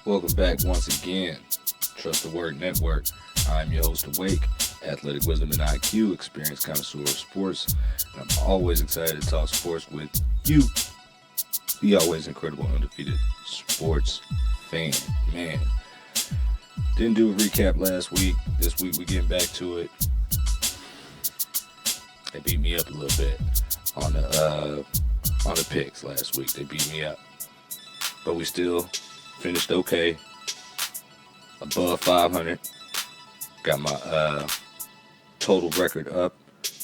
Welcome back once again. Trust the Word Network. I'm your host, Awake, athletic wisdom and IQ, experienced connoisseur of sports, and I'm always excited to talk sports with you, the always incredible undefeated sports fan. Man, didn't do a recap last week. This week we're getting back to it. They beat me up a little bit on the picks last week. They beat me up, but we still finished okay, above 500. Got my total record up.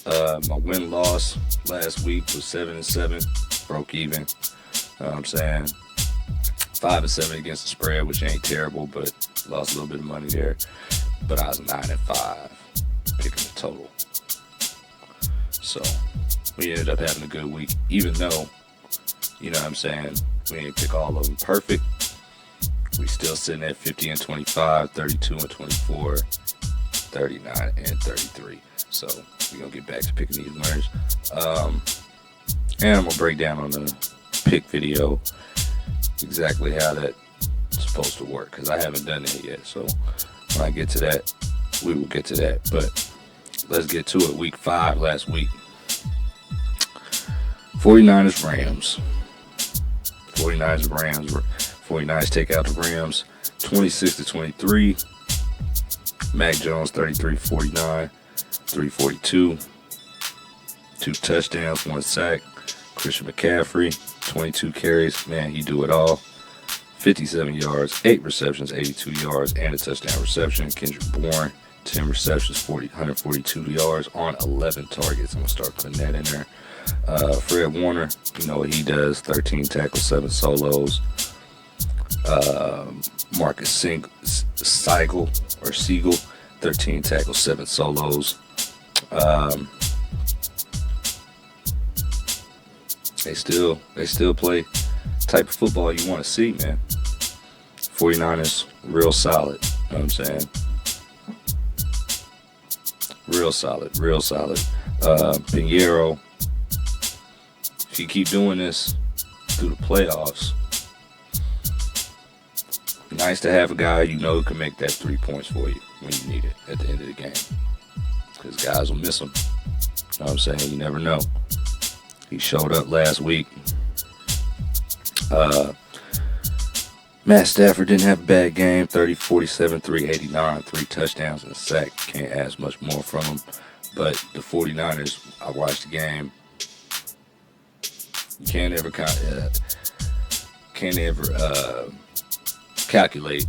My win-loss last week was 7-7, broke even. I'm saying 5-7 against the spread, which ain't terrible, but lost a little bit of money there. But I was 9-5, picking the total. So we ended up having a good week, even though, you know what I'm saying, we didn't pick all of them perfect. We still sitting at 50-25, 32-24, 39-33. So we're going to get back to picking these winners. And I'm going to break down on the pick video exactly how that's supposed to work, because I haven't done that yet. So when I get to that, we will get to that. But let's get to it. Week 5 last week. 49ers Rams. 49ers take out the Rams 26-23. Mac Jones 33-49, 342. 2 touchdowns, 1 sack. Christian McCaffrey, 22 carries. Man, he do it all. 57 yards, 8 receptions, 82 yards, and a touchdown reception. Kendrick Bourne, 10 receptions, 142 yards on 11 targets. I'm going to start putting that in there. Fred Warner, you know what he does, 13 tackles, 7 solos. Marcus Siegel, 13 tackles, 7 solos. They still play the type of football you want to see, man. 49ers, real solid. You know what I'm saying? Real solid. Pinheiro, if you keep doing this through the playoffs, nice to have a guy you know who can make that 3 points for you when you need it at the end of the game. Because guys will miss them. You know what I'm saying? You never know. He showed up last week. Matt Stafford didn't have a bad game. 30-47, 389, 3 touchdowns and a sack. Can't ask much more from him. But the 49ers, I watched the game. You can't ever calculate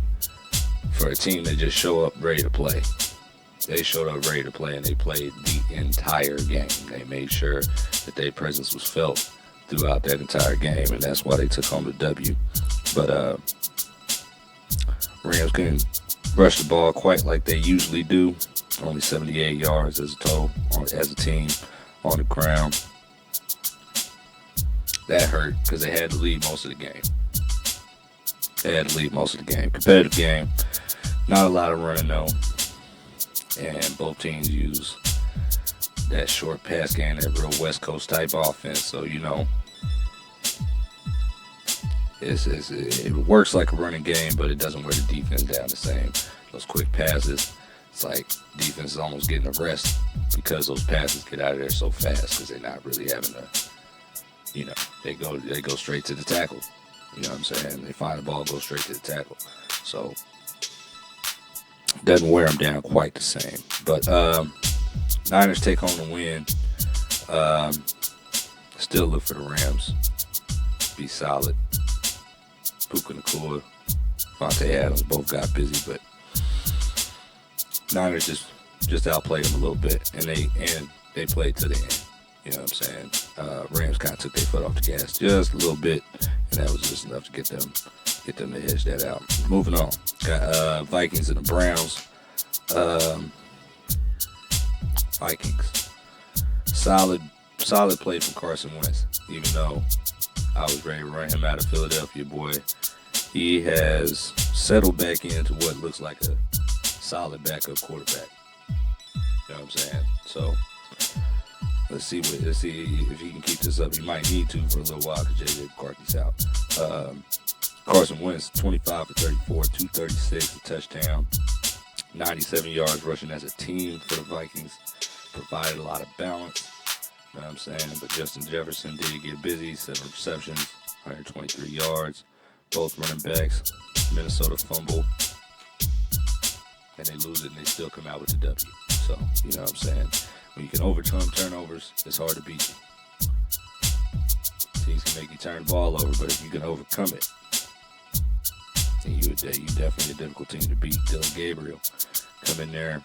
for a team that just show up ready to play. They showed up ready to play, and they played the entire game. They made sure that their presence was felt throughout that entire game, and that's why they took home the W. But Rams couldn't rush the ball quite like they usually do. Only 78 yards as a total as a team on the ground. That hurt because they had to lead most of the game. Competitive game. Not a lot of running though. And both teams use that short pass game, that real West Coast type offense. So, you know, it works like a running game, but it doesn't wear the defense down the same. Those quick passes, it's like defense is almost getting a rest because those passes get out of there so fast because they're not really having to, you know, they go straight to the tackle. You know what I'm saying? They find the ball, go straight to the tackle. So, doesn't wear them down quite the same. But Niners take home the win. Still look for the Rams. Be solid. Puka Nacua, Vontae Adams both got busy, but Niners just outplayed them a little bit, and they played to the end. You know what I'm saying? Rams kind of took their foot off the gas just a little bit, and that was just enough to get them to hedge that out. Moving on, got Vikings and the Browns. Vikings, solid play from Carson Wentz. Even though I was ready to run him out of Philadelphia, boy, he has settled back into what looks like a solid backup quarterback. You know what I'm saying? So let's see if he can keep this up. He might need to for a little while because J.J. McCarthy's out. Carson Wentz, 25 for 34, 236, a touchdown, 97 yards rushing as a team for the Vikings. Provided a lot of balance. You know what I'm saying? But Justin Jefferson did get busy, 7 receptions, 123 yards. Both running backs. Minnesota fumble. And they lose it and they still come out with the W. So, you know what I'm saying? When you can overcome turnovers, it's hard to beat you. Teams can make you turn the ball over, but if you can overcome it, then you definitely a difficult team to beat. Dylan Gabriel come in there,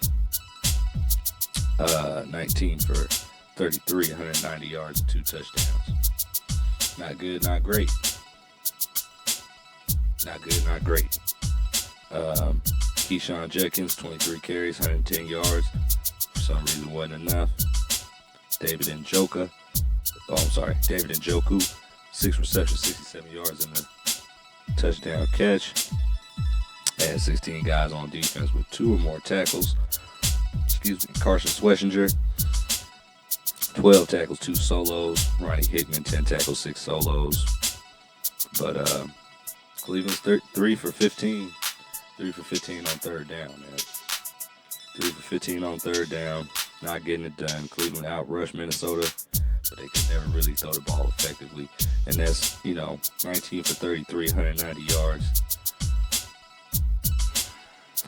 19 for 33, 190 yards, and 2 touchdowns. Not good, not great. Not good, not great. Keyshawn Jenkins, 23 carries, 110 yards. For some reason, wasn't enough. David Njoku, 6 receptions, 67 yards in the touchdown catch. Had 16 guys on defense with 2 or more tackles. Carson Schwetzinger, 12 tackles, 2 solos. Ronnie Hickman, 10 tackles, 6 solos. But Cleveland's 3 for 15. 3 for 15 on third down, man. 3 for 15 on third down. Not getting it done. Cleveland outrushed Minnesota, but they could never really throw the ball effectively. And that's, 19 for 33, 190 yards.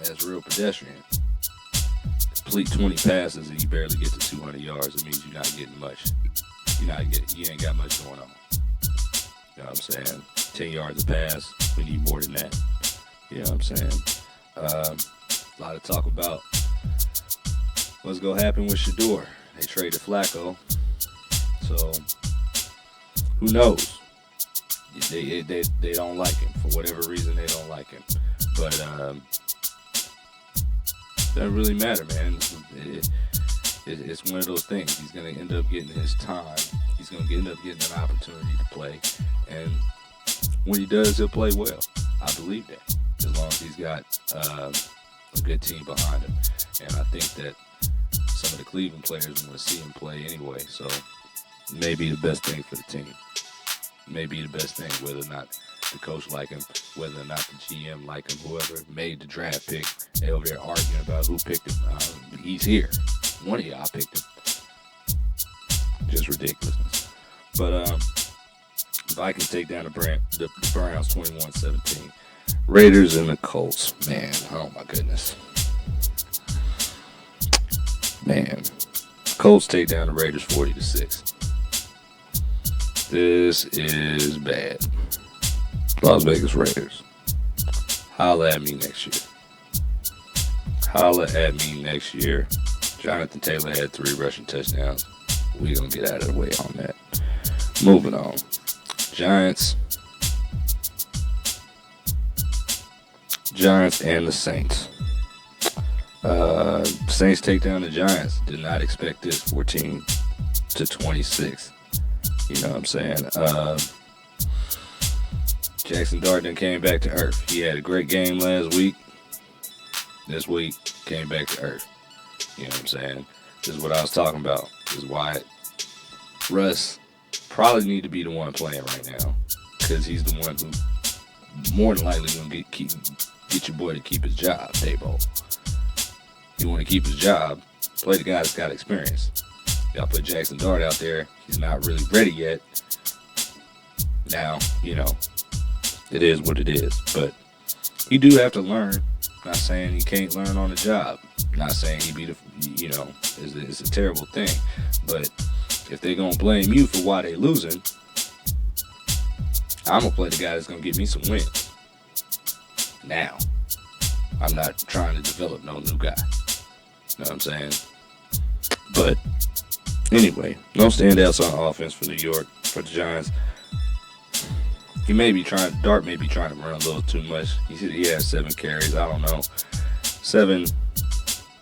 That's real pedestrian. Complete 20 passes and you barely get to 200 yards. It means you're not getting much. You ain't got much going on. You know what I'm saying? 10 yards a pass. We need more than that. You know what I'm saying? A lot of talk about what's going to happen with Shador. They traded Flacco. So, who knows? They don't like him. For whatever reason, they don't like him. But, doesn't really matter, man. It's one of those things. He's going to end up getting his time. He's going to end up getting an opportunity to play. And when he does, he'll play well. I believe that. As long as he's got a good team behind him. And I think that some of the Cleveland players want to see him play anyway. So, maybe the best thing for the team. Maybe the best thing, whether or not the coach like him, whether or not the GM like him, whoever made the draft pick, they over there arguing about who picked him. He's here. One of y'all picked him. Just ridiculousness. But Vikings take down the Browns 21-17. Raiders and the Colts. Man, oh my goodness. Man. Colts take down the Raiders 40-6. This is bad. Las Vegas Raiders. Holla at me next year. Holla at me next year. Jonathan Taylor had 3 rushing touchdowns. We're going to get out of the way on that. Moving on. Giants and the Saints. Saints take down the Giants. Did not expect this. 14-26. You know what I'm saying? Jackson Dart came back to earth. He had a great game last week. This week, came back to earth. You know what I'm saying? This is what I was talking about. This is why Russ probably need to be the one playing right now. Because he's the one who more than likely going to get your boy to keep his job, Dabo. You want to keep his job, play the guy that's got experience. Y'all put Jackson Dart out there. He's not really ready yet. Now, it is what it is. But you do have to learn. Not saying he can't learn on the job. Not saying he be it's a terrible thing. But if they're going to blame you for why they losing, I'm going to play the guy that's going to get me some wins. Now. I'm not trying to develop no new guy. You know what I'm saying? But anyway, no standouts on offense for New York, for the Giants. Dart may be trying to run a little too much. He has 7 carries. I don't know. 7,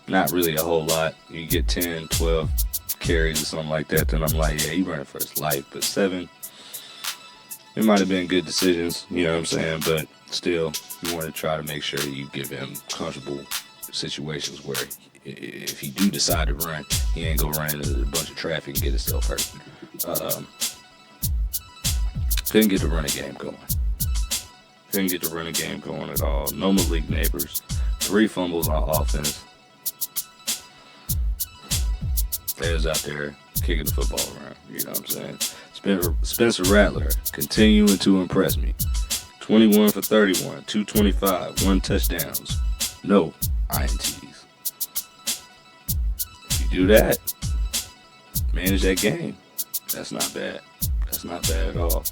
not really a whole lot. You get 10, 12 carries or something like that, then I'm like, yeah, he's running for his life. But 7, it might have been good decisions, you know what I'm saying? But still, you want to try to make sure you give him comfortable situations where if he do decide to run, he ain't going to run into a bunch of traffic and get himself hurt. Couldn't get the running game going. Couldn't get the running game going at all. No Malik Neighbors. 3 fumbles on offense. They was out there kicking the football around. You know what I'm saying? Spencer Rattler continuing to impress me. 21 for 31, 225, 1 touchdowns, no INTs. If you do that, manage that game. That's not bad. That's not bad at all.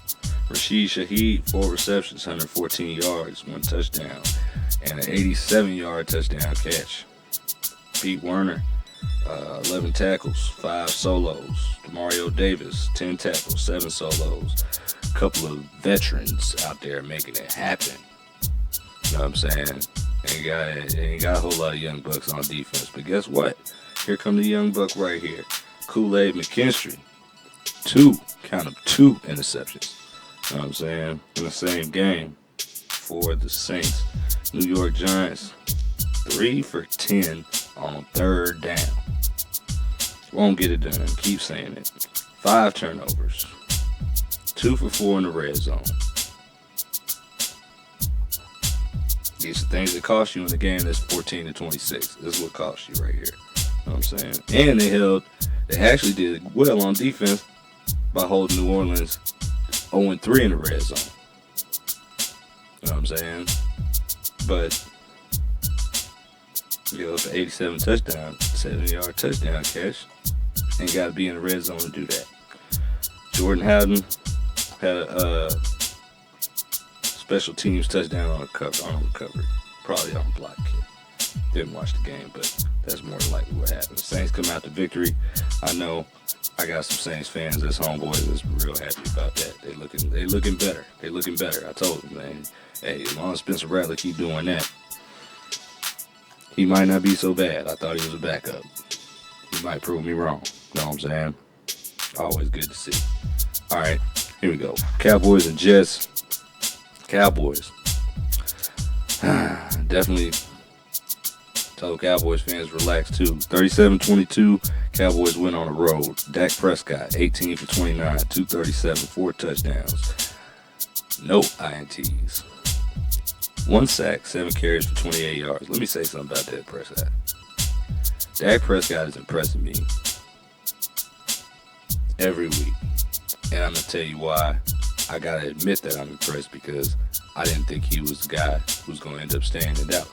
Rashid Shaheed, 4 receptions, 114 yards, 1 touchdown, and an 87-yard touchdown catch. Pete Werner, 11 tackles, 5 solos. Demario Davis, 10 tackles, 7 solos. A couple of veterans out there making it happen. You know what I'm saying? Ain't got a whole lot of young bucks on defense. But guess what? Here come the young buck right here. Kool-Aid McKinstry. 2 interceptions. You know what I'm saying? In the same game for the Saints. New York Giants, 3 for 10 on 3rd down. Won't get it done. Keep saying it. 5 turnovers. 2 for 4 in the red zone. These are things that cost you in the game that's 14-26. This is what cost you right here. You know what I'm saying? And they actually did well on defense by holding New Orleans 0-3 in the red zone. You know what I'm saying? But, for 87 touchdown, 70-yard touchdown catch, ain't got to be in the red zone to do that. Jordan Howden had a special teams touchdown on recovery. Probably on a block kick. Didn't watch the game, but that's more than likely what happened. Saints come out to victory. I know I got some Saints fans that's homeboys that's real happy about that. They looking better. They looking better. I told them, man. Hey, as long as Spencer Rattler keep doing that, he might not be so bad. I thought he was a backup. He might prove me wrong. You know what I'm saying? Always good to see. All right, here we go. Cowboys and Jets. Cowboys. Definitely tell Cowboys fans relax too. 37-22. Cowboys win on the road. Dak Prescott, 18 for 29, 237, 4 touchdowns. No INTs. 1 sack, 7 carries for 28 yards. Let me say something about Dak Prescott. Dak Prescott is impressing me every week. And I'm going to tell you why. I got to admit that I'm impressed because I didn't think he was the guy who was going to end up staying in Dallas.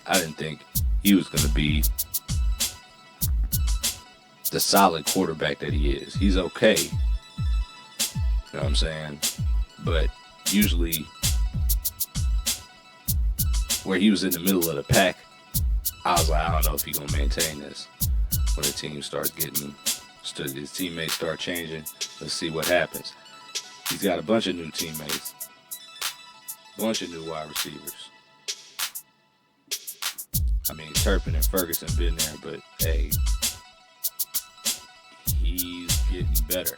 I didn't think he was going to be the solid quarterback that he is. He's okay. You know what I'm saying? But usually where he was in the middle of the pack, I was like, I don't know if he's going to maintain this. When the team starts his teammates start changing, let's see what happens. He's got a bunch of new teammates, bunch of new wide receivers. I mean, Turpin and Ferguson been there, but hey, he's getting better.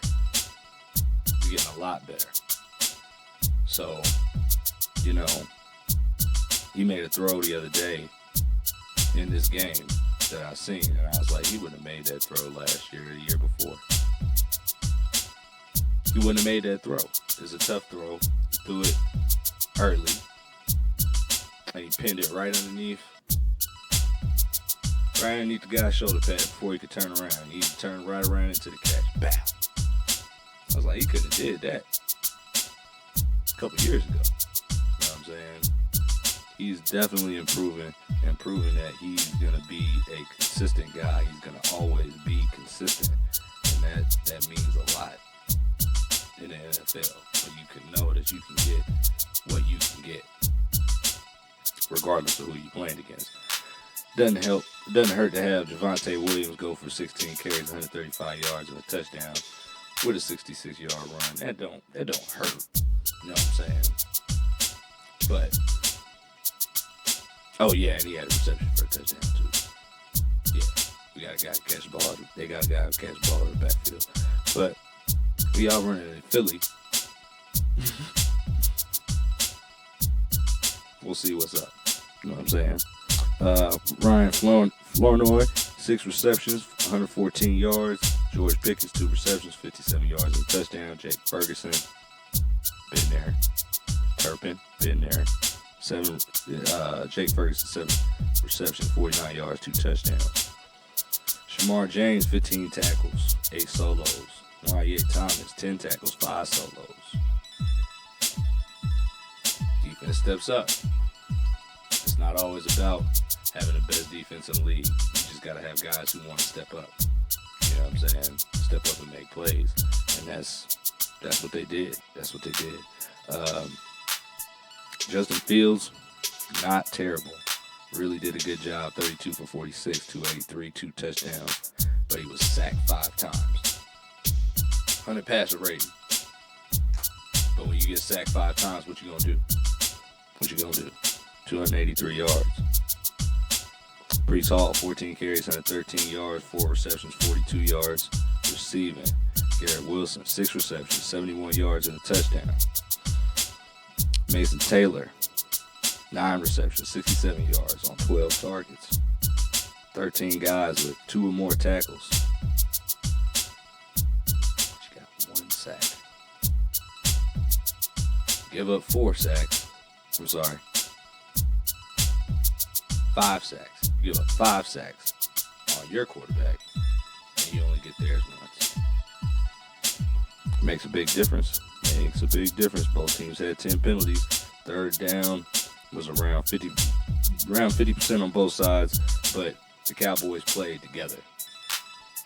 He's getting a lot better. So, he made a throw the other day in this game that I seen, and I was like, he wouldn't have made that throw last year or the year before. He wouldn't have made that throw. It's a tough throw. He threw it early, and he pinned it right underneath the guy's shoulder pad before he could turn around. He turned right around into the catch. Bow. I was like, he couldn't have did that a couple years ago. You know what I'm saying? He's definitely improving and proving that he's going to be a consistent guy. He's going to always be consistent. And that means a lot in the NFL. So you can know that you can get what you can get, regardless of who you're playing against. Doesn't hurt to have Javonte Williams go for 16 carries, 135 yards, and a touchdown with a 66-yard run. That don't hurt. You know what I'm saying? But oh yeah, and he had a reception for a touchdown too. Yeah, we got a guy to catch the ball. They got a guy to catch the ball in the backfield. But we all running in Philly. We'll see what's up. You know what I'm saying? Ryan Flournoy, 6 receptions, 114 yards. George Pickens, 2 receptions, 57 yards and a touchdown. Jake Ferguson, been there. Turpin, been there. Jake Ferguson, 7 receptions, 49 yards, 2 touchdowns. Shamar James, 15 tackles, 8 solos. Wyatt Thomas, 10 tackles, 5 solos. Defense steps up. It's not always about having the best defense in the league. You just got to have guys who want to step up. You know what I'm saying? Step up and make plays. And that's what they did. Justin Fields, not terrible. Really did a good job. 32 for 46, 283, 2 touchdowns. But he was sacked 5 times. 100 passer rating. But when you get sacked 5 times, what you gonna do? 283 yards. Breece Hall, 14 carries, 113 yards, 4 receptions, 42 yards receiving. Garrett Wilson, 6 receptions, 71 yards and a touchdown. Mason Taylor, 9 receptions, 67 yards on 12 targets. 13 guys with 2 or more tackles. She got 1 sack. Give up 5 sacks. You give up 5 sacks on your quarterback, and you only get theirs once. Makes a big difference. Both teams had 10 penalties. Third down was around 50% on both sides, but the Cowboys played together.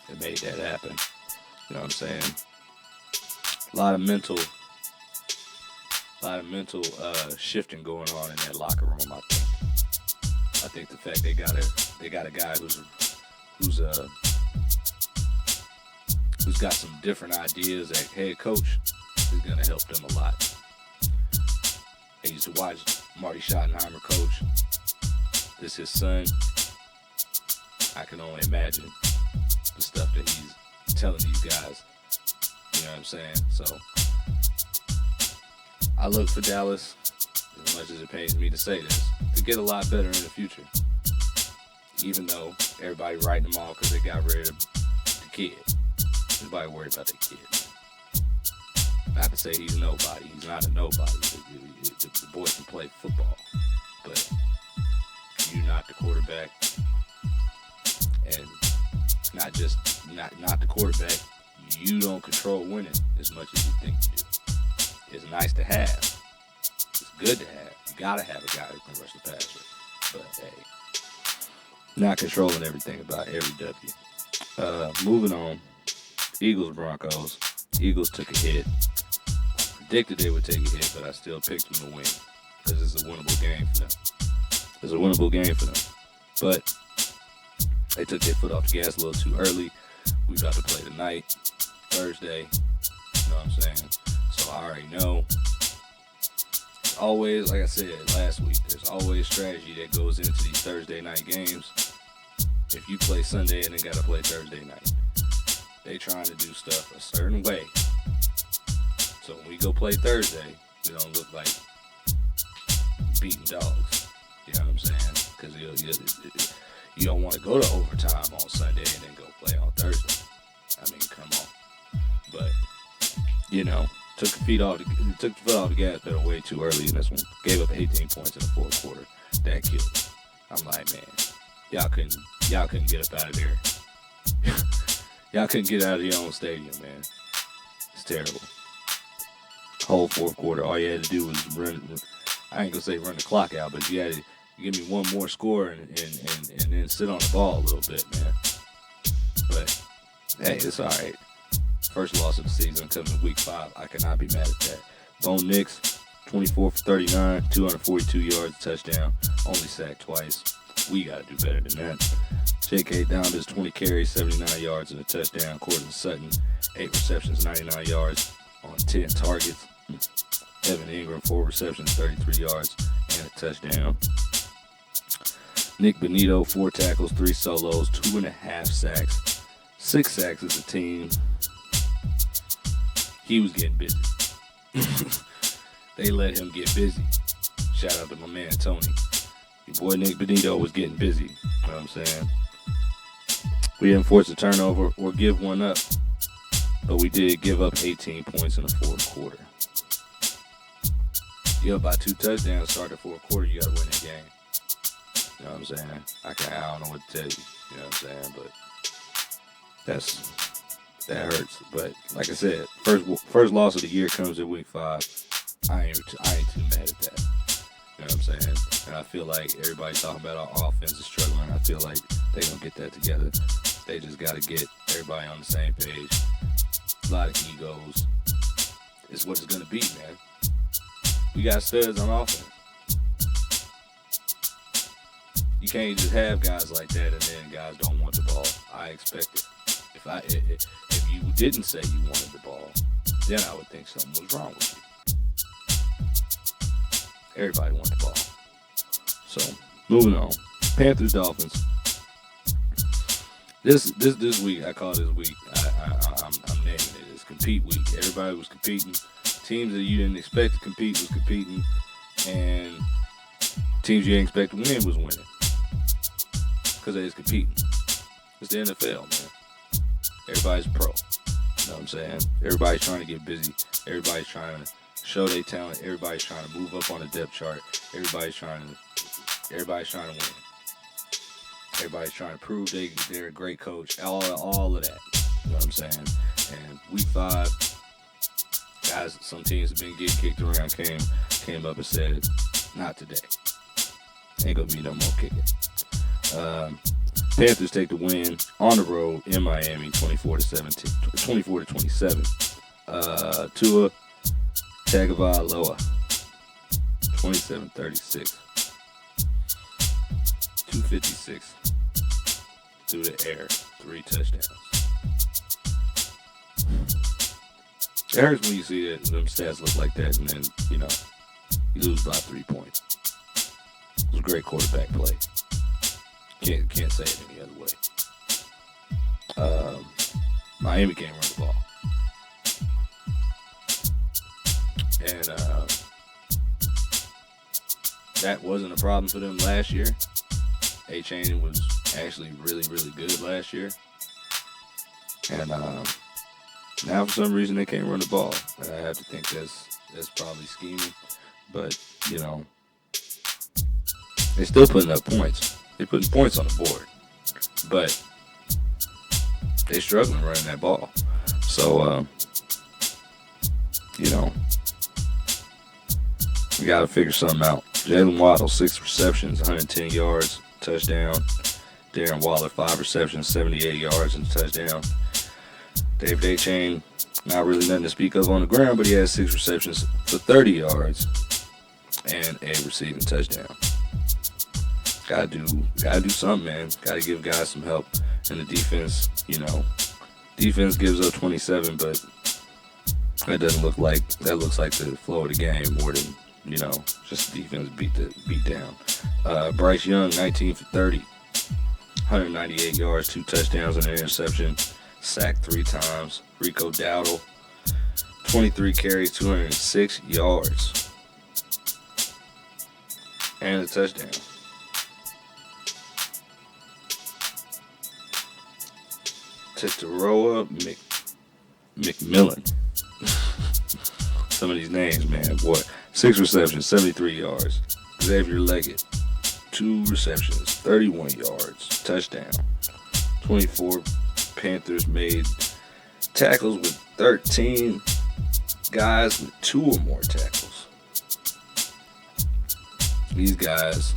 It made that happen. You know what I'm saying? A lot of mental shifting going on in that locker room. I think the fact they got a guy who's got some different ideas at head coach is gonna help them a lot. I used to watch Marty Schottenheimer coach. This is his son. I can only imagine the stuff that he's telling these guys. You know what I'm saying? So I look for Dallas, as much as it pains me to say this, to get a lot better in the future. Even though everybody writing them off because they got rid of the kid. Everybody worried about the kid. Not to say he's nobody. He's not a nobody. The boy can play football. But you're not the quarterback. And not the quarterback. You don't control winning as much as you think you do. It's nice to have. It's good to have. You gotta have a guy who can rush the passer. But hey, not controlling everything about every W. Moving on. Eagles Broncos. Eagles took a hit. Predicted they would take a hit, but I still picked them to win because it's a winnable game for them. But they took their foot off the gas a little too early. We about to play tonight, Thursday. You know what I'm saying? So I already know. Always, like I said last week, there's always strategy that goes into these Thursday night games. If you play Sunday and then got to play Thursday night, they trying to do stuff a certain way. So when we go play Thursday, we don't look like beating dogs. You know what I'm saying? Because you don't want to go to overtime on Sunday and then go play on Thursday. I mean, come on. But, you know, took the foot off the gas pedal way too early in this one. Gave up 18 points in the fourth quarter. That killed me. I'm like, man, y'all couldn't get up out of there. Y'all couldn't get out of your own stadium, man. It's terrible. Whole fourth quarter, all you had to do was run. I ain't gonna say run the clock out, but you had to give me one more score and then sit on the ball a little bit, man. But hey, it's all right. First loss of the season comes in week 5. I cannot be mad at that. Bo Nix, 24 for 39, 242 yards, touchdown. Only sacked twice. We got to do better than that. J.K. Dobbins, 20 carries, 79 yards, and a touchdown. Courtland Sutton, 8 receptions, 99 yards on 10 targets. Evan Ingram, 4 receptions, 33 yards, and a touchdown. Nick Benito, 4 tackles, 3 solos, 2.5 sacks. 6 sacks as a team. He was getting busy. They let him get busy. Shout out to my man Tony. Your boy Nick Benito was getting busy. You know what I'm saying? We didn't force a turnover or give one up, but we did give up 18 points in the fourth quarter. You're up by 2 touchdowns, start the fourth quarter, you got to win that game. You know what I'm saying? I don't know what to tell you. You know what I'm saying? But that hurts. But like I said, first loss of the year comes in week 5. I ain't too mad at that. You know what I'm saying? And I feel like everybody talking about our offense is struggling. I feel like they gonna get that together. They just gotta get everybody on the same page. A lot of egos. It's what it's gonna be, man. We got studs on offense. You can't just have guys like that and then guys don't want the ball. I expect it. If you didn't say you wanted the ball, then I would think something was wrong with you. Everybody wants the ball. So, moving on. Panthers, Dolphins. This week, I call this week, I'm naming it. It's compete week. Everybody was competing. Teams that you didn't expect to compete was competing. And teams you didn't expect to win was winning. Because they was competing. It's the NFL, man. Everybody's pro. You know what I'm saying? Everybody's trying to get busy. Everybody's trying to show their talent. Everybody's trying to move up on the depth chart. Everybody's trying to win. Everybody's trying to prove they're a great coach. All of that. You know what I'm saying? And week 5, guys, some teams have been getting kicked around, came up and said, not today. Ain't gonna be no more kicking. Panthers take the win on the road in Miami, 24-27. Tua Tagovailoa, 27-36. 256 through the air, 3 touchdowns. It hurts when you see that them stats look like that, and then you lose by 3 points. It was a great quarterback play. Can't say it any other way. Miami can't run the ball, and that wasn't a problem for them last year. A-Chain was actually really, really good last year. And now for some reason they can't run the ball. And I have to think that's probably scheming. But, they're still putting up points. They're putting points on the board. But they're struggling running that ball. So, we got to figure something out. Jalen Waddle, 6 receptions, 110 yards. Touchdown. Darren Waller, 5 receptions, 78 yards and a touchdown. David A-Chain, not really nothing to speak of on the ground, but he has 6 receptions for 30 yards and a receiving touchdown. Gotta do something, man. Gotta give guys some help. And the defense, defense gives up 27, but that doesn't look like that. Looks like the flow of the game more than just defense beat down. Bryce Young, 19 for 30, 198 yards, 2 touchdowns and an interception, sacked 3 times. Rico Dowdle, 23 carries, 206 yards, and a touchdown. Tataroa McMillan. Some of these names, man, boy. 6 receptions, 73 yards. Xavier Leggett, 2 receptions, 31 yards, touchdown. 24 Panthers made tackles with 13 guys with 2 or more tackles. These guys,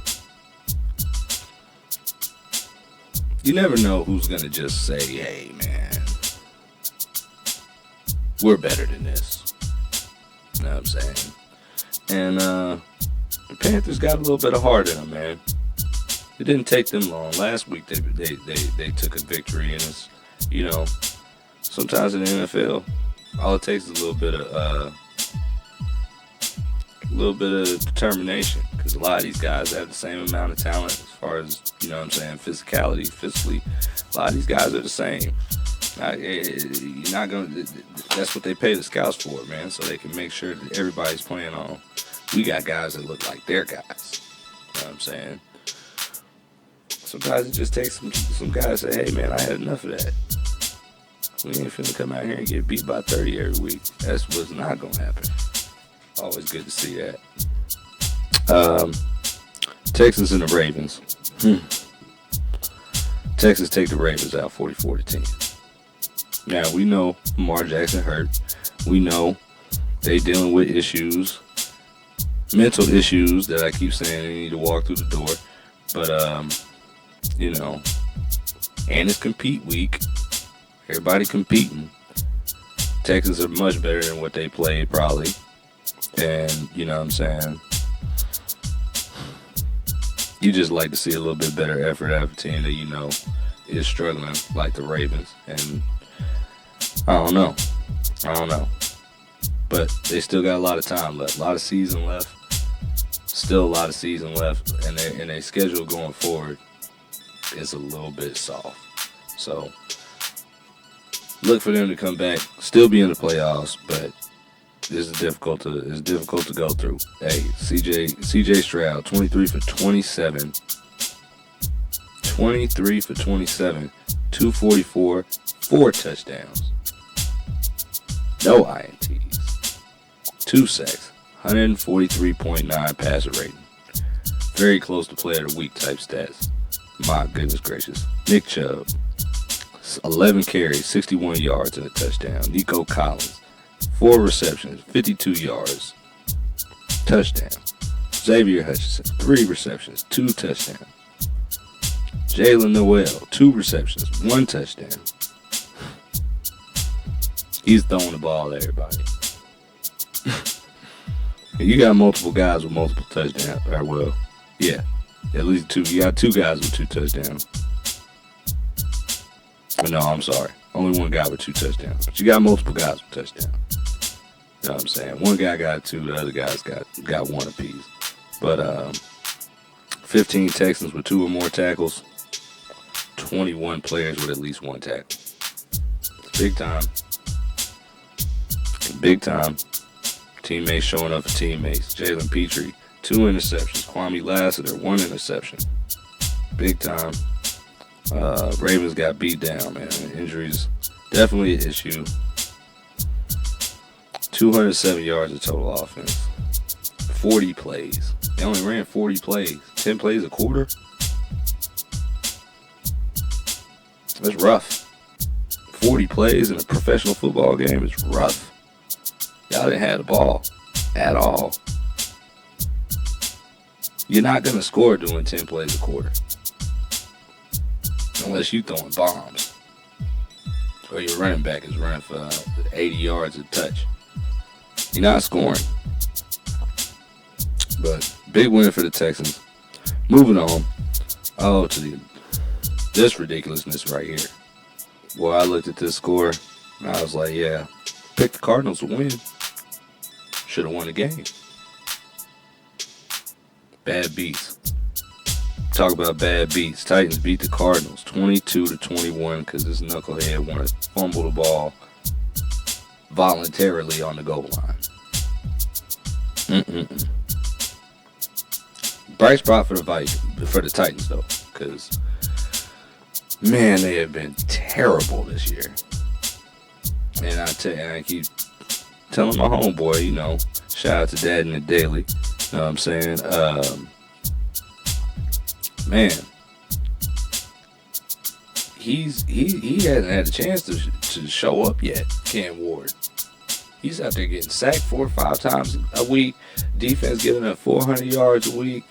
you never know who's going to just say, hey, man, we're better than this. You know what I'm saying? And the Panthers got a little bit of heart in them, man. It didn't take them long. Last week they took a victory, and it's, sometimes in the NFL, all it takes is a little bit of determination, because a lot of these guys have the same amount of talent as far as, physicality, physically. A lot of these guys are the same. You're not gonna. That's what they pay the scouts for, man, so they can make sure that everybody's playing on. We got guys that look like their guys. You know what I'm saying? Sometimes it just takes some guys to say, hey, man, I had enough of that. We ain't finna come out here and get beat by 30 every week. That's what's not gonna happen. Always good to see that. Texans and the Ravens. Texans take the Ravens out 44-10. Now, we know Lamar Jackson hurt. We know they dealing with issues, mental issues that I keep saying they need to walk through the door. But, and it's compete week. Everybody competing. Texans are much better than what they played, probably. And, you know what I'm saying? You just like to see a little bit better effort out of a team that is struggling like the Ravens. And I don't know. But they still got a lot of time left. A lot of season left. Still a lot of season left. And their schedule going forward is a little bit soft. So look for them to come back. Still be in the playoffs, but this is difficult to go through. Hey, CJ Stroud, 23 for 27. 23 for 27. 244, 4 touchdowns. No INTs. 2 sacks. 143.9 passer rating. Very close to player of the week type stats. My goodness gracious. Nick Chubb, 11 carries, 61 yards and a touchdown. Nico Collins, 4 receptions, 52 yards, touchdown. Xavier Hutchinson, 3 receptions, 2 touchdowns. Jalen Noel, 2 receptions, 1 touchdown. He's throwing the ball at everybody. You got multiple guys with multiple touchdowns. At least 2. You got 2 guys with 2 touchdowns. But no, I'm sorry. Only 1 guy with 2 touchdowns. But you got multiple guys with touchdowns. You know what I'm saying? 1 guy got 2, the other guys got 1 apiece. But 15 Texans with 2 or more tackles. 21 players with at least 1 tackle. It's big time. Big time. Teammates showing up for teammates. Jalen Petrie, 2 interceptions. Kwame Lassiter, 1 interception. Big time. Ravens got beat down, man. Injuries, definitely an issue. 207 yards of total offense. 40 plays. They only ran 40 plays. 10 plays a quarter. That's rough. 40 plays in a professional football game is rough. Y'all didn't have the ball at all. You're not going to score doing 10 plays a quarter. Unless you throwing bombs. Or your running back is running for 80 yards a touch. You're not scoring. But big win for the Texans. Moving on. To this ridiculousness right here. Boy, I looked at this score and I was like, yeah, pick the Cardinals to win. Should have won the game. Bad beats. Talk about bad beats. Titans beat the Cardinals 22-21 because this knucklehead wanted to fumble the ball voluntarily on the goal line. Bright spot for the Titans though, because man, they have been terrible this year. And I keep telling my homeboy, shout out to Dad in the Daily. You know what I'm saying? Man, he hasn't had a chance to show up yet, Cam Ward. He's out there getting sacked 4 or 5 times a week. Defense giving up 400 yards a week.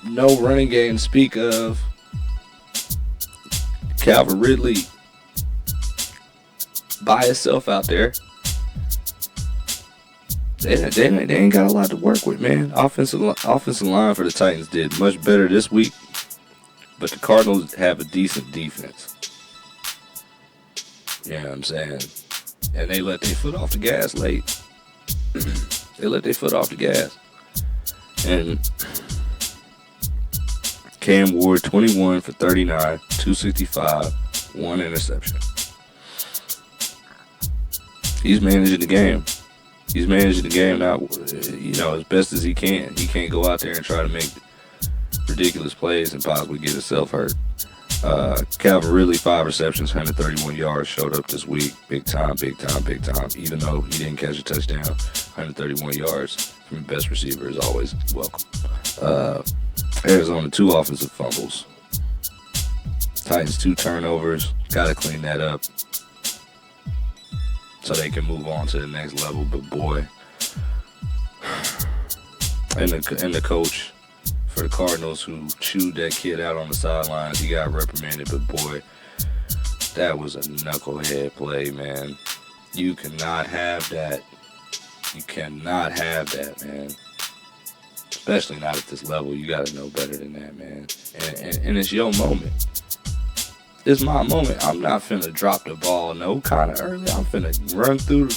No running game to speak of. Calvin Ridley by himself out there. They ain't got a lot to work with, man. Offensive line for the Titans did much better this week, but the Cardinals have a decent defense. You know what I'm saying? And they let their foot off the gas late. They let their foot off the gas. And Cam Ward, 21 for 39, 265, 1 interception. He's managing the game. He's managing the game now, as best as he can. He can't go out there and try to make ridiculous plays and possibly get himself hurt. Calvin Ridley, 5 receptions, 131 yards, showed up this week. Big time, big time, big time. Even though he didn't catch a touchdown, 131 yards from the best receiver is always welcome. Arizona, 2 offensive fumbles. Titans, 2 turnovers. Got to clean that up so they can move on to the next level. But boy, and the coach for the Cardinals who chewed that kid out on the sidelines, he got reprimanded. But boy, that was a knucklehead play, man. You cannot have that. You cannot have that, man. Especially not at this level. You got to know better than that, man. And it's your moment. It's my moment. I'm not finna drop the ball no kind of early. I'm finna run through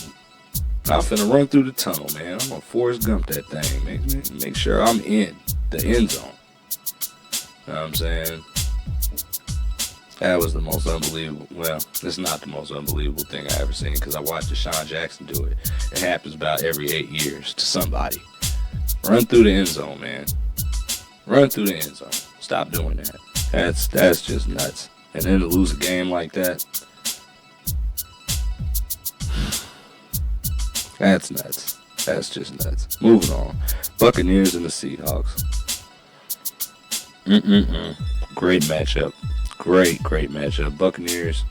the tunnel, man. I'm gonna Forrest Gump that thing. Make sure I'm in the end zone. You know what I'm saying? That was the most unbelievable. Well, it's not the most unbelievable thing I ever seen because I watched Deshaun Jackson do it. It happens about every 8 years to somebody. Run through the end zone, man. Run through the end zone. Stop doing that. That's just nuts. And then to lose a game like that, that's nuts. That's just nuts. Moving on. Buccaneers and the Seahawks. Great matchup. Great matchup. Buccaneers,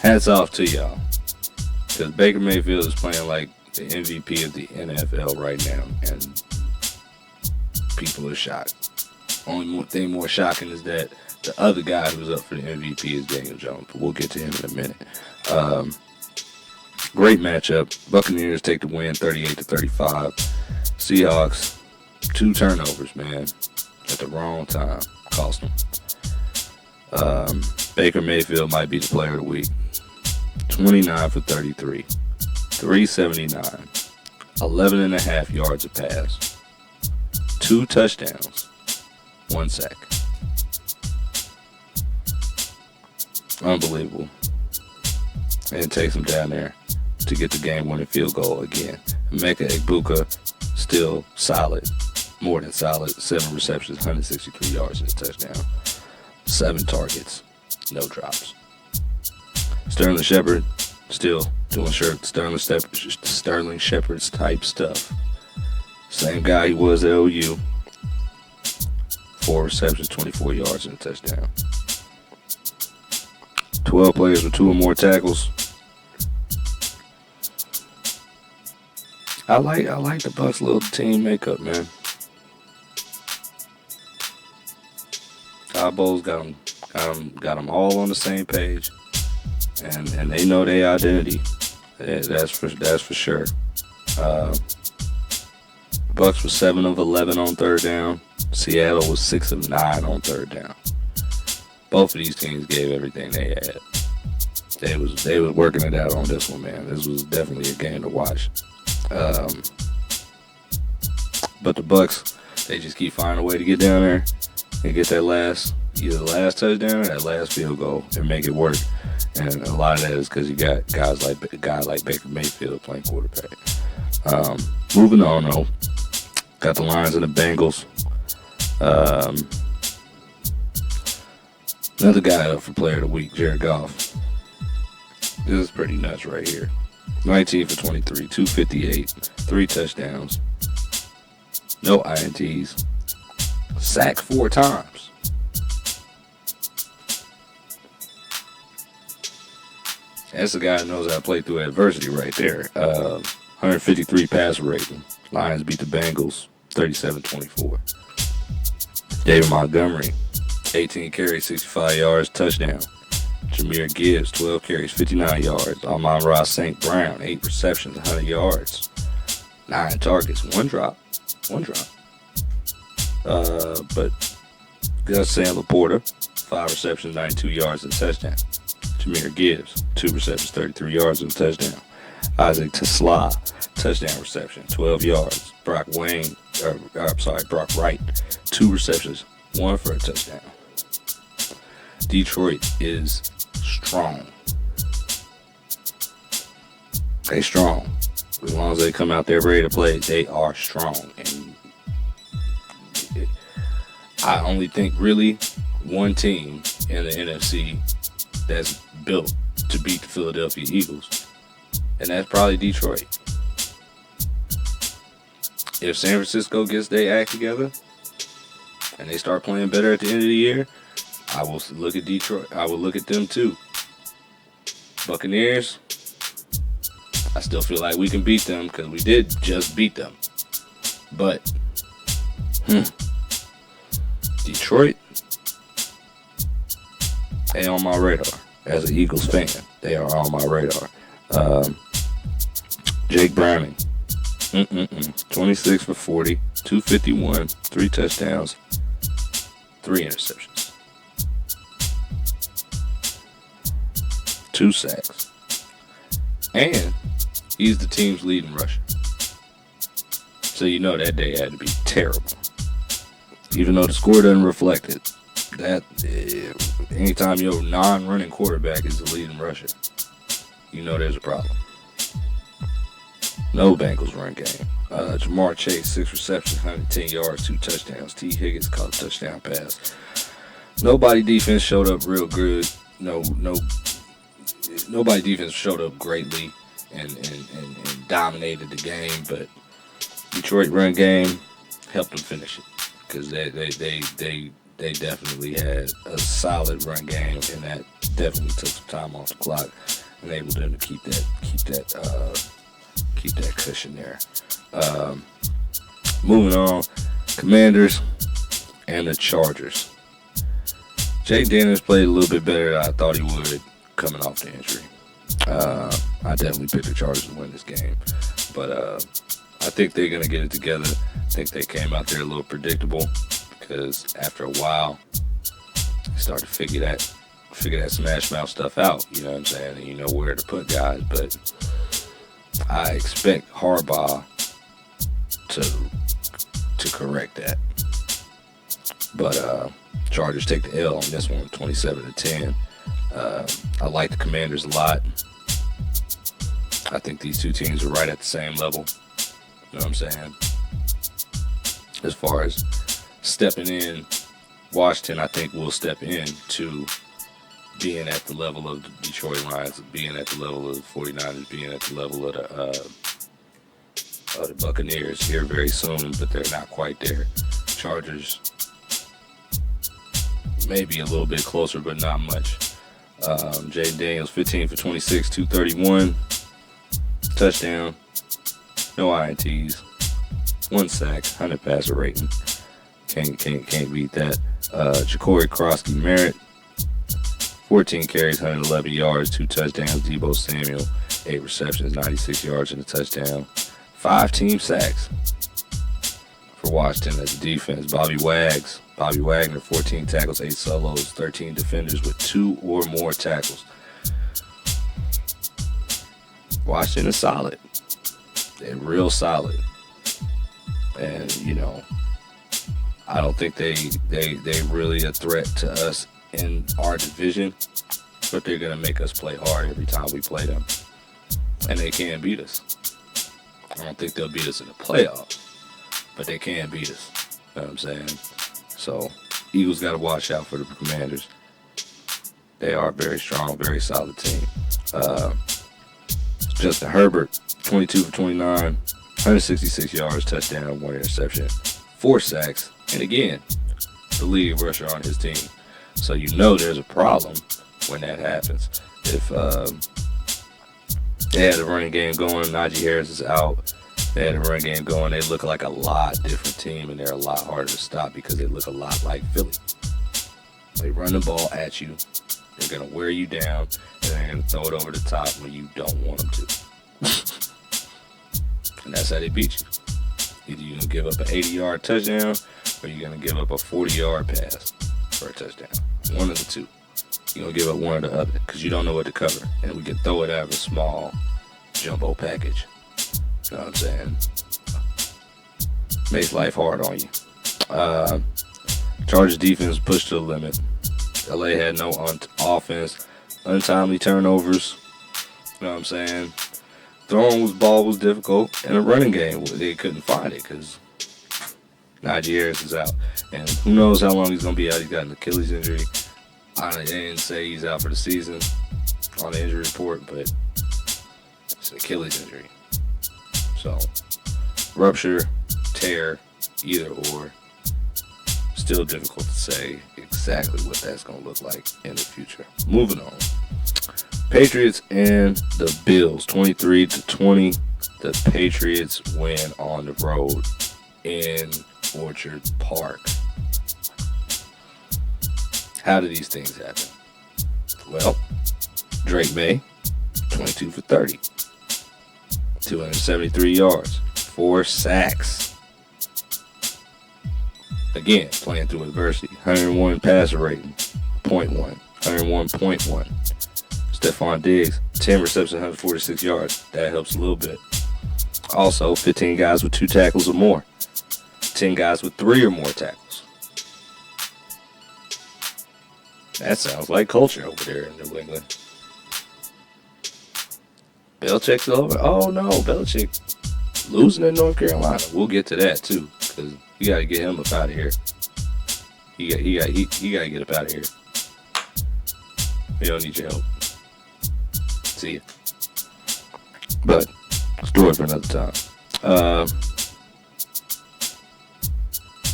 hats off to y'all. Because Baker Mayfield is playing like the MVP of the NFL right now. And people are shocked. Only thing more shocking is that the other guy who's up for the MVP is Daniel Jones. But we'll get to him in a minute. Great matchup. Buccaneers take the win 38-35. Seahawks, 2 turnovers, man. At the wrong time. Cost them. Baker Mayfield might be the player of the week. 29 for 33. 379. 11.5 yards a pass. 2 touchdowns. 1 sack. Unbelievable. And it takes him down there to get the game-winning field goal again. Emeka Egbuka, still solid. More than solid. 7 receptions, 163 yards and a touchdown. 7 targets, no drops. Sterling Shepard, still doing Sterling Shepard's type stuff. Same guy he was at OU. 4 receptions, 24 yards and a touchdown. 12 players with 2 or more tackles. I like the Bucs' little team makeup, man. Bo's got them all on the same page, and they know their identity. That's for sure. Bucs was 7 of 11 on 3rd down. Seattle was 6 of 9 on 3rd down. Both of these teams gave everything they had. They was working it out on this one, man. This was definitely a game to watch. But the Bucs, they just keep finding a way to get down there and get that either the last touchdown or that last field goal and make it work. And a lot of that is because you got a guy like Baker Mayfield playing quarterback. Moving on, though. Got the Lions and the Bengals. Another guy up for player of the week, Jared Goff. This is pretty nuts right here. 19 for 23, 258, 3 touchdowns. No INTs. Sacked 4 times. That's a guy who knows how to play through adversity right there. 153 passer rating. Lions beat the Bengals 37-24. David Montgomery, 18 carries, 65 yards, touchdown. Jahmyr Gibbs, 12 carries, 59 yards. Amon-Ra St. Brown, 8 receptions, 100 yards. 9 targets, 1 drop. But Gus Sam Laporta, 5 receptions, 92 yards and a touchdown. Jahmyr Gibbs, 2 receptions, 33 yards and a touchdown. Isaac Tesla, touchdown reception, 12 yards. Brock Wright, 2 receptions, 1 for a touchdown. Detroit is strong. They strong. As long as they come out there ready to play, they are strong. And I only think really one team in the NFC that's built to beat the Philadelphia Eagles, and that's probably Detroit. If San Francisco gets their act together and they start playing better at the end of the year, I will look at Detroit. I will look at them too. Buccaneers, I still feel like we can beat them because we did just beat them. But Detroit, they on my radar. As an Eagles fan, they are on my radar. Jake Browning, 26 for 40, 251, 3 touchdowns, 3 interceptions, 2 sacks, and he's the team's leading rusher. So you know that day had to be terrible. Even though the score doesn't reflect it. That anytime your non-running quarterback is the leading rusher, you know there's a problem. No Bengals run game. Jamar Chase, 6 receptions, 110 yards, 2 touchdowns. T. Higgins caught a touchdown pass. Nobody defense showed up real good. Nobody defense showed up greatly and dominated the game, but Detroit run game helped them finish it because they definitely had a solid run game, and that definitely took some time off the clock, enabled them to keep that cushion there. Moving on, Commanders and the Chargers. Jay Daniels played a little bit better than I thought he would coming off the injury. I definitely picked the Chargers to win this game, but I think they're gonna get it together. I think they came out there a little predictable because after a while, they started to figure that smash mouth stuff out. You know what I'm saying? And you know where to put guys, but I expect Harbaugh to correct that. But Chargers take the L on this one, 27-10. I like the Commanders a lot. I think these two teams are right at the same level. You know what I'm saying? As far as stepping in, Washington, I think, will step in to being at the level of the Detroit Lions, being at the level of the 49ers, being at the level of the Buccaneers here very soon, but they're not quite there. Chargers maybe a little bit closer, but not much. Jay Daniels, 15 for 26, 231, touchdown, no INTs, 1 sack, 100 passer rating. Can't beat that. Ja'Cory Crosby-Merritt, 14 carries, 111 yards, 2 touchdowns. Deebo Samuel, 8 receptions, 96 yards and a touchdown. 5 team sacks for Washington as a defense. Bobby Wagner, 14 tackles, 8 solos, 13 defenders with 2 or more tackles. Washington is solid. They're real solid. And, you know, I don't think they really a threat to us in our division, but they're going to make us play hard every time we play them. And they can beat us. I don't think they'll beat us in the playoffs, but they can beat us. You know what I'm saying? So, Eagles got to watch out for the Commanders. They are a very strong, very solid team. Justin Herbert, 22 for 29, 166 yards, touchdown, 1 interception, 4 sacks, and again, the leading rusher on his team. So you know there's a problem when that happens. If they had a running game going, Najee Harris is out, they had a run game going, they look like a lot different team, and they're a lot harder to stop because they look a lot like Philly. They run the ball at you, they're going to wear you down, and they're going to throw it over the top when you don't want them to. And that's how they beat you. Either you're going to give up an 80-yard touchdown, or you're going to give up a 40-yard pass for a touchdown. One of the two. You're going to give up one or the other because you don't know what to cover. And we can throw it out of a small jumbo package. You know what I'm saying? Makes life hard on you. Chargers defense pushed to the limit. LA had no offense. Untimely turnovers. You know what I'm saying? Throwing ball was difficult. And the running game, they couldn't find it because Najee Harris is out. And who knows how long he's going to be out. He's got an Achilles injury. I didn't say he's out for the season on the injury report, but it's an Achilles injury. So, rupture, tear, either or. Still difficult to say exactly what that's going to look like in the future. Moving on. Patriots and the Bills, 23-20. The Patriots win on the road in Orchard Park. How do these things happen? Well, Drake May, 22 for 30. 273 yards. 4 sacks. Again, playing through adversity. 101 passer rating. 0.1. 101.1. Stephon Diggs, 10 receptions, 146 yards. That helps a little bit. Also, 15 guys with 2 tackles or more. 10 guys with 3 or more tackles. That sounds like culture over there in New England. Belichick's over. Oh no, Belichick losing in North Carolina. We'll get to that too, because you got to get him up out of here. He got to get up out of here. We don't need your help. See ya. But story for another time.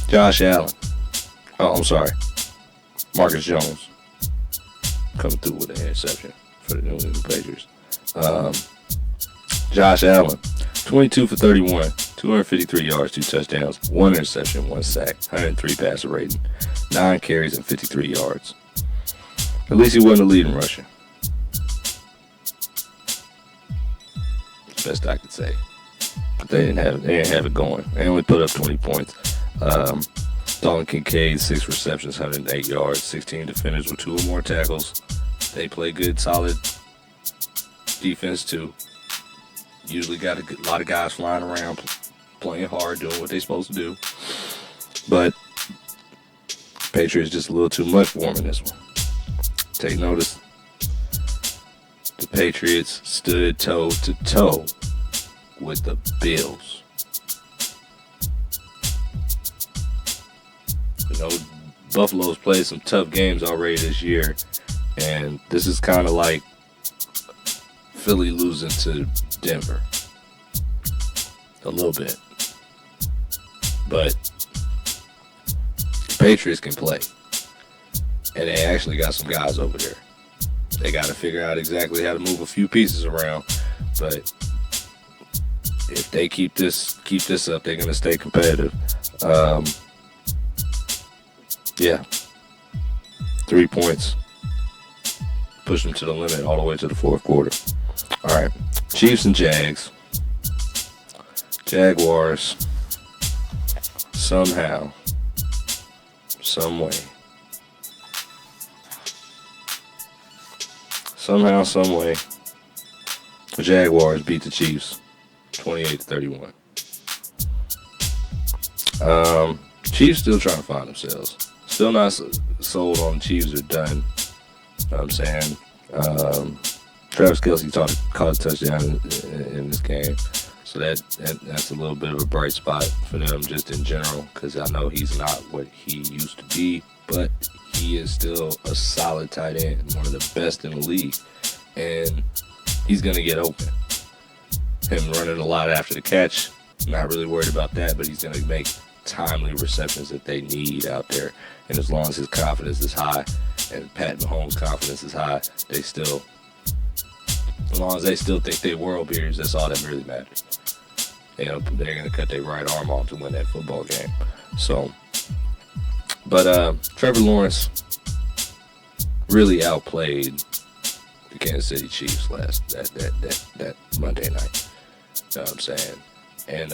Josh Allen. Oh, I'm sorry. Marcus Jones coming through with an interception for the New England Patriots. Josh Allen, 22 for 31, 253 yards, 2 touchdowns, 1 interception, 1 sack, 103 passer rating, 9 carries and 53 yards. At least he wasn't a leading rusher. That's the best I could say. But they didn't have it going. They only put up 20 points. Dalton Kincaid, 6 receptions, 108 yards, 16 defenders with 2 or more tackles. They play good, solid defense too. Usually got a lot of guys flying around, playing hard, doing what they're supposed to do. But Patriots just a little too much for them in this one. Take notice. The Patriots stood toe to toe with the Bills. You know, Buffalo's played some tough games already this year, and this is kind of like Philly losing to Denver. A little bit. But the Patriots can play. And they actually got some guys over there. They got to figure out exactly how to move a few pieces around. But if they keep this up, they're going to stay competitive. Yeah. 3 points. Push them to the limit all the way to the fourth quarter. All right. Chiefs and Jags. Jaguars. Somehow. Some way. Somehow, some way, the Jaguars beat the Chiefs 28-31. Chiefs still trying to find themselves. Still not sold on the Chiefs are done. You know what I'm saying? Travis Kelce caught a touchdown in this game. So that's a little bit of a bright spot for them just in general, because I know he's not what he used to be, but he is still a solid tight end, one of the best in the league, and he's going to get open. Him running a lot after the catch, not really worried about that, but he's going to make timely receptions that they need out there. And as long as his confidence is high and Pat Mahomes' confidence is high, as long as they still think they're world beaters, that's all that really matters. They're going to cut their right arm off to win that football game. So, but Trevor Lawrence really outplayed the Kansas City Chiefs that Monday night. You know what I'm saying? And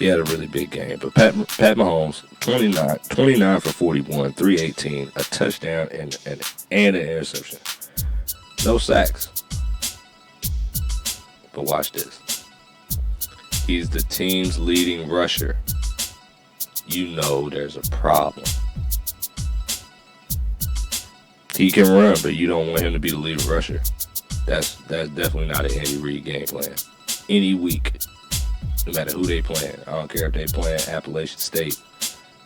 he had a really big game. But Pat Mahomes, 29 for 41, 318, a touchdown and an interception. No sacks. But watch this. He's the team's leading rusher. You know there's a problem. He can run, but you don't want him to be the leading rusher. That's definitely not an Andy Reid game plan. Any week, no matter who they playing. I don't care if they playing Appalachian State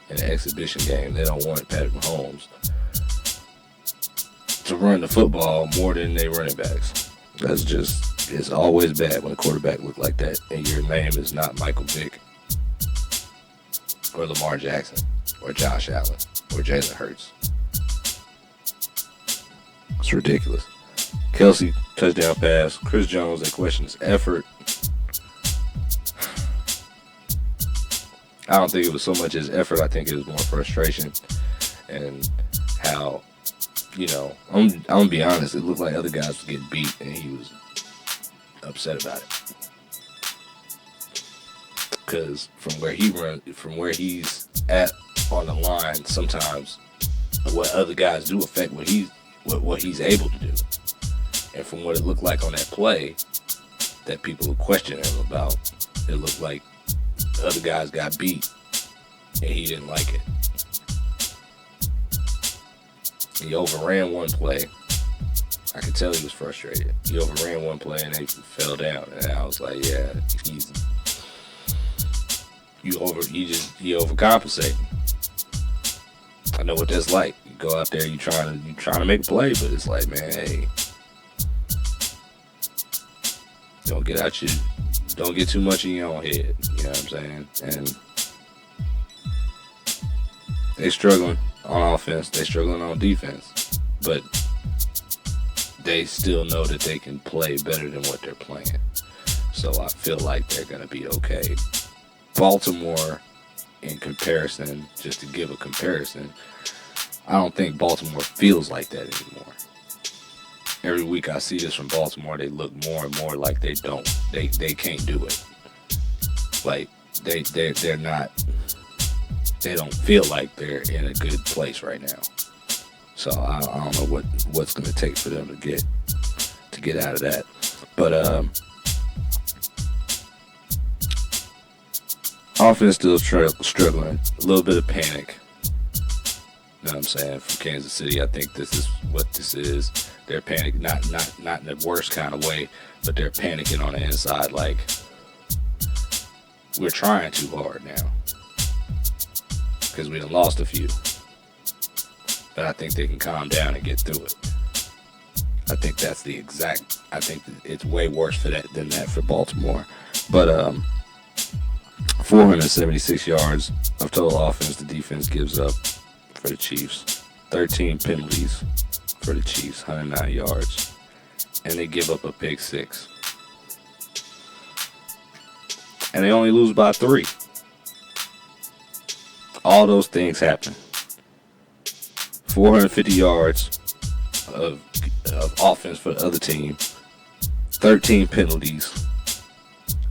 in an exhibition game. They don't want Patrick Mahomes to run the football more than they running backs. It's always bad when a quarterback look like that and your name is not Michael Vick or Lamar Jackson or Josh Allen or Jalen Hurts. It's ridiculous. Kelsey, touchdown pass. Chris Jones, that question is effort. I don't think it was so much as effort. I think it was more frustration and how, I'm going to be honest, it looked like other guys were getting beat and he was upset about it. Because from where he's at on the line, sometimes what other guys do affect what he's able to do. And from what it looked like on that play that people were questioning him about, it looked like the other guys got beat and he didn't like it. He overran one play. I could tell he was frustrated. He overran one play and they fell down. And I was like, yeah, you overcompensating. I know what that's like. You go out there, you trying to make a play, but it's like, man, hey, don't get too much in your own head. You know what I'm saying? And they struggling on offense, they struggling on defense, but they still know that they can play better than what they're playing. So I feel like they're gonna be okay. Baltimore, in comparison, just to give a comparison, I don't think Baltimore feels like that anymore. Every week I see this from Baltimore, they look more and more like they can't do it. Like they're not, they don't feel like they're in a good place right now. So I don't know what's going to take for them to get out of that. But offense still struggling. A little bit of panic. You know what I'm saying? From Kansas City, I think this is what this is. They're panicking, not in the worst kind of way, but they're panicking on the inside like, we're trying too hard now. Because we done lost a few. But I think they can calm down and get through it. I think I think it's way worse than that for Baltimore. But 476 yards of total offense the defense gives up for the Chiefs. 13 penalties for the Chiefs, 109 yards. And they give up a pick 6. And they only lose by 3. All those things happen. 450 yards of offense for the other team. 13 penalties.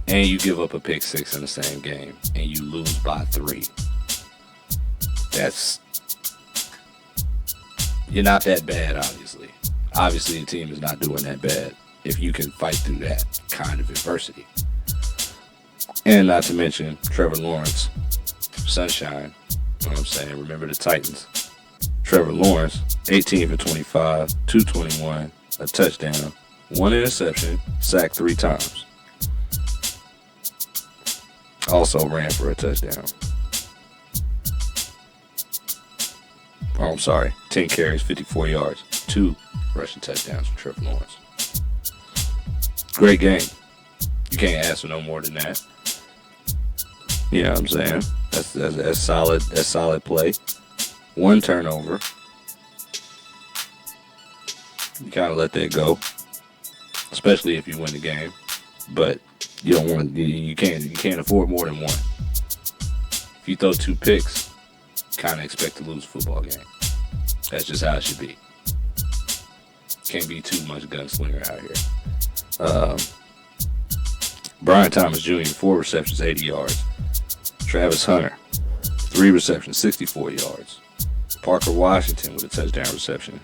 And you give up a pick 6 in the same game. And you lose by 3. You're not that bad, obviously. Obviously, the team is not doing that bad if you can fight through that kind of adversity. And not to mention Trevor Lawrence, sunshine. You know what I'm saying? Remember the Titans. Trevor Lawrence, 18 for 25, 221, a touchdown, 1 interception, sacked 3 times. Also ran for a touchdown. Oh, I'm sorry. 10 carries, 54 yards, 2 rushing touchdowns for Trevor Lawrence. Great game. You can't ask for no more than that. You know what I'm saying? That's solid. That's solid play. 1 turnover. You kind of let that go, especially if you win the game. But you don't want. You can't afford more than 1. If you throw 2 picks, kind of expect to lose a football game. That's just how it should be. Can't be too much gunslinger out here. Brian Thomas Jr., 4 receptions, 80 yards. Travis Hunter, 3 receptions, 64 yards. Parker Washington with a touchdown reception.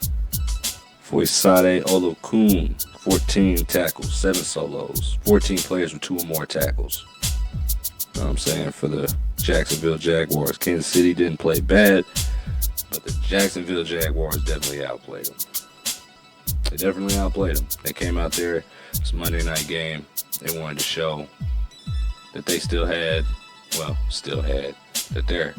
Foyesade Olokun, 14 tackles, 7 solos. 14 players with 2 or more tackles. You know what I'm saying? For the Jacksonville Jaguars. Kansas City didn't play bad, but the Jacksonville Jaguars definitely outplayed them. They definitely outplayed them. They came out there, it's a Monday night game. They wanted to show that they still had, that they're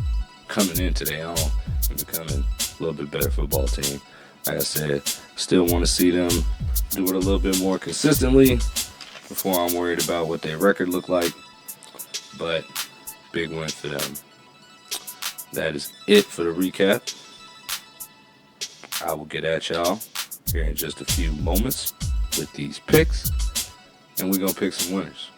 coming into their own and becoming a little bit better football team. Like I said, still want to see them do it a little bit more consistently before I'm worried about what their record look like. But big win for them. That is it for the recap. I will get at y'all here in just a few moments with these picks, and we're going to pick some winners.